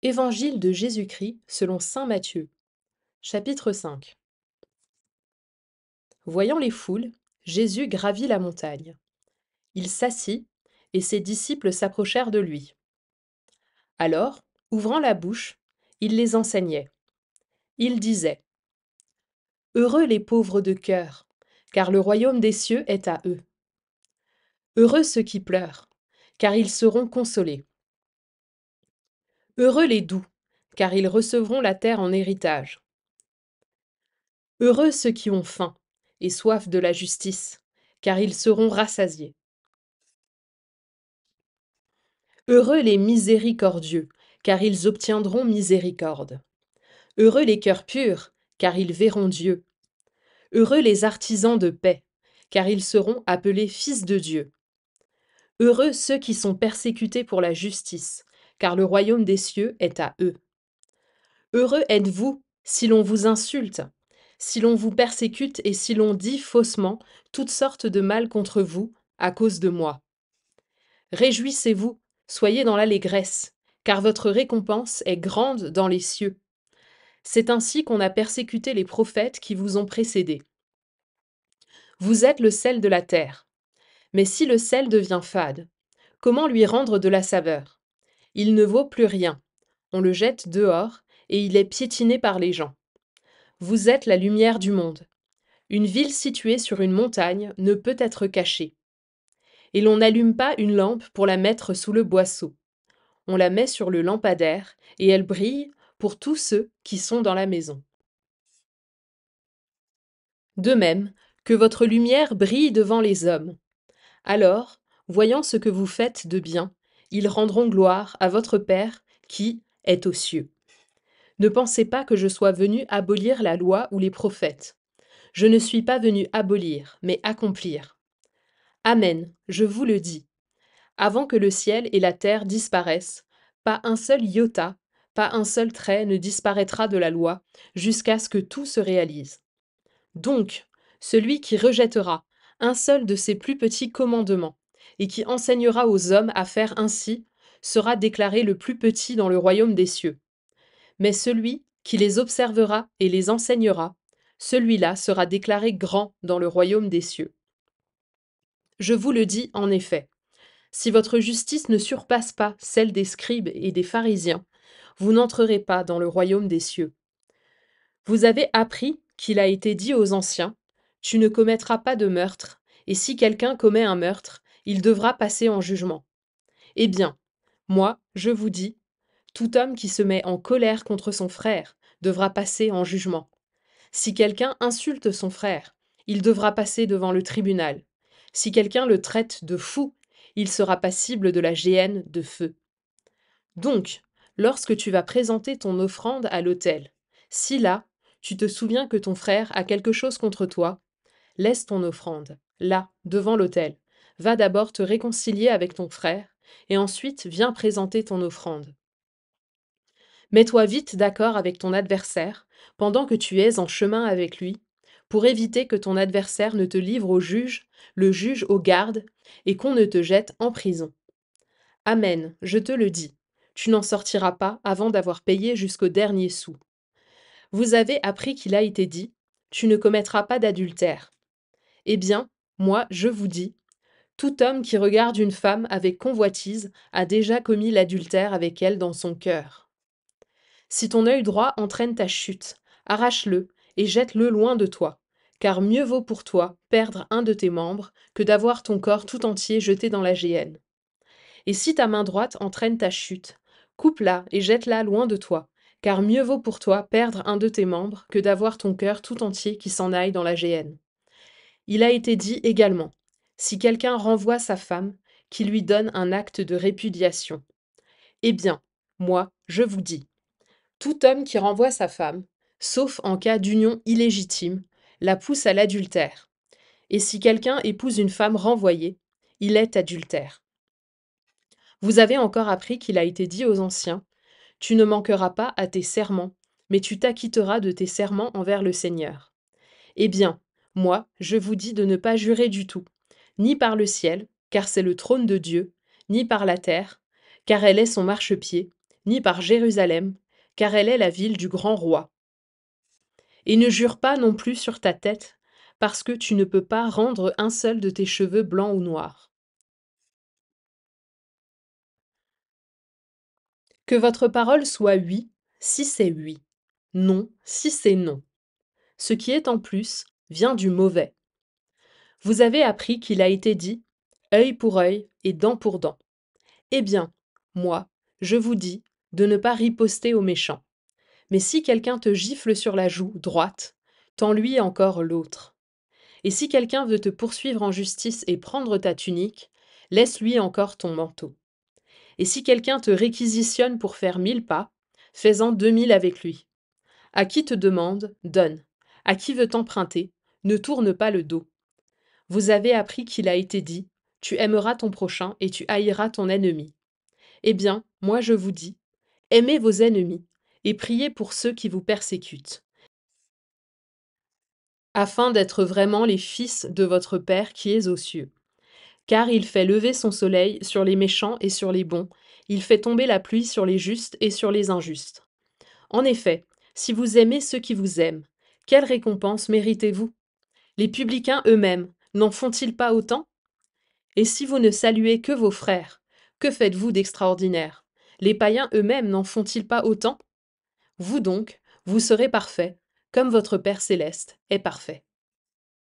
Évangile de Jésus-Christ selon saint Matthieu, chapitre 5. Voyant les foules, Jésus gravit la montagne. Il s'assit, et ses disciples s'approchèrent de lui. Alors, ouvrant la bouche, il les enseignait. Il disait: Heureux les pauvres de cœur, car le royaume des cieux est à eux. Heureux ceux qui pleurent, car ils seront consolés. Heureux les doux, car ils recevront la terre en héritage. Heureux ceux qui ont faim et soif de la justice, car ils seront rassasiés. Heureux les miséricordieux, car ils obtiendront miséricorde. Heureux les cœurs purs, car ils verront Dieu. Heureux les artisans de paix, car ils seront appelés fils de Dieu. Heureux ceux qui sont persécutés pour la justice, car le royaume des cieux est à eux. Heureux êtes-vous si l'on vous insulte, si l'on vous persécute et si l'on dit faussement toutes sortes de mal contre vous à cause de moi. Réjouissez-vous, soyez dans l'allégresse, car votre récompense est grande dans les cieux. C'est ainsi qu'on a persécuté les prophètes qui vous ont précédés. Vous êtes le sel de la terre. Mais si le sel devient fade, comment lui rendre de la saveur? Il ne vaut plus rien. On le jette dehors, et il est piétiné par les gens. Vous êtes la lumière du monde. Une ville située sur une montagne ne peut être cachée. Et l'on n'allume pas une lampe pour la mettre sous le boisseau. On la met sur le lampadaire, et elle brille pour tous ceux qui sont dans la maison. De même, que votre lumière brille devant les hommes. Alors, voyant ce que vous faites de bien, ils rendront gloire à votre Père qui est aux cieux. Ne pensez pas que je sois venu abolir la loi ou les prophètes. Je ne suis pas venu abolir, mais accomplir. Amen, je vous le dis. Avant que le ciel et la terre disparaissent, pas un seul iota, pas un seul trait ne disparaîtra de la loi, jusqu'à ce que tout se réalise. Donc, celui qui rejettera un seul de ces plus petits commandements, et qui enseignera aux hommes à faire ainsi, sera déclaré le plus petit dans le royaume des cieux. Mais celui qui les observera et les enseignera, celui-là sera déclaré grand dans le royaume des cieux. Je vous le dis en effet, si votre justice ne surpasse pas celle des scribes et des pharisiens, vous n'entrerez pas dans le royaume des cieux. Vous avez appris qu'il a été dit aux anciens, tu ne commettras pas de meurtre, et si quelqu'un commet un meurtre, il devra passer en jugement. Eh bien, moi, je vous dis, tout homme qui se met en colère contre son frère devra passer en jugement. Si quelqu'un insulte son frère, il devra passer devant le tribunal. Si quelqu'un le traite de fou, il sera passible de la géhenne de feu. Donc, lorsque tu vas présenter ton offrande à l'autel, si là, tu te souviens que ton frère a quelque chose contre toi, laisse ton offrande, là, devant l'autel. Va d'abord te réconcilier avec ton frère, et ensuite viens présenter ton offrande. Mets-toi vite d'accord avec ton adversaire, pendant que tu es en chemin avec lui, pour éviter que ton adversaire ne te livre au juge, le juge aux gardes, et qu'on ne te jette en prison. Amen, je te le dis, tu n'en sortiras pas avant d'avoir payé jusqu'au dernier sou. Vous avez appris qu'il a été dit, tu ne commettras pas d'adultère. Eh bien, moi, je vous dis, tout homme qui regarde une femme avec convoitise a déjà commis l'adultère avec elle dans son cœur. Si ton œil droit entraîne ta chute, arrache-le et jette-le loin de toi, car mieux vaut pour toi perdre un de tes membres que d'avoir ton corps tout entier jeté dans la géhenne. Et si ta main droite entraîne ta chute, coupe-la et jette-la loin de toi, car mieux vaut pour toi perdre un de tes membres que d'avoir ton cœur tout entier qui s'en aille dans la géhenne. Il a été dit également, si quelqu'un renvoie sa femme, qu'il lui donne un acte de répudiation. Eh bien, moi, je vous dis, tout homme qui renvoie sa femme, sauf en cas d'union illégitime, la pousse à l'adultère. Et si quelqu'un épouse une femme renvoyée, il est adultère. Vous avez encore appris qu'il a été dit aux anciens, tu ne manqueras pas à tes serments, mais tu t'acquitteras de tes serments envers le Seigneur. Eh bien, moi, je vous dis de ne pas jurer du tout, ni par le ciel, car c'est le trône de Dieu, ni par la terre, car elle est son marchepied, ni par Jérusalem, car elle est la ville du grand roi. Et ne jure pas non plus sur ta tête, parce que tu ne peux pas rendre un seul de tes cheveux blancs ou noirs. Que votre parole soit oui, si c'est oui, non, si c'est non. Ce qui est en plus vient du mauvais. Vous avez appris qu'il a été dit œil pour œil et dent pour dent. Eh bien, moi, je vous dis de ne pas riposter aux méchants. Mais si quelqu'un te gifle sur la joue droite, tends-lui encore l'autre. Et si quelqu'un veut te poursuivre en justice et prendre ta tunique, laisse-lui encore ton manteau. Et si quelqu'un te réquisitionne pour faire 1000 pas, fais-en 2000 avec lui. À qui te demande, donne. À qui veut t'emprunter, ne tourne pas le dos. Vous avez appris qu'il a été dit, tu aimeras ton prochain et tu haïras ton ennemi. Eh bien, moi je vous dis, aimez vos ennemis et priez pour ceux qui vous persécutent, afin d'être vraiment les fils de votre Père qui est aux cieux. Car il fait lever son soleil sur les méchants et sur les bons, il fait tomber la pluie sur les justes et sur les injustes. En effet, si vous aimez ceux qui vous aiment, quelle récompense méritez-vous? Les publicains eux-mêmes n'en font-ils pas autant? Et si vous ne saluez que vos frères, que faites-vous d'extraordinaire? Les païens eux-mêmes n'en font-ils pas autant? Vous donc, vous serez parfaits, comme votre Père céleste est parfait.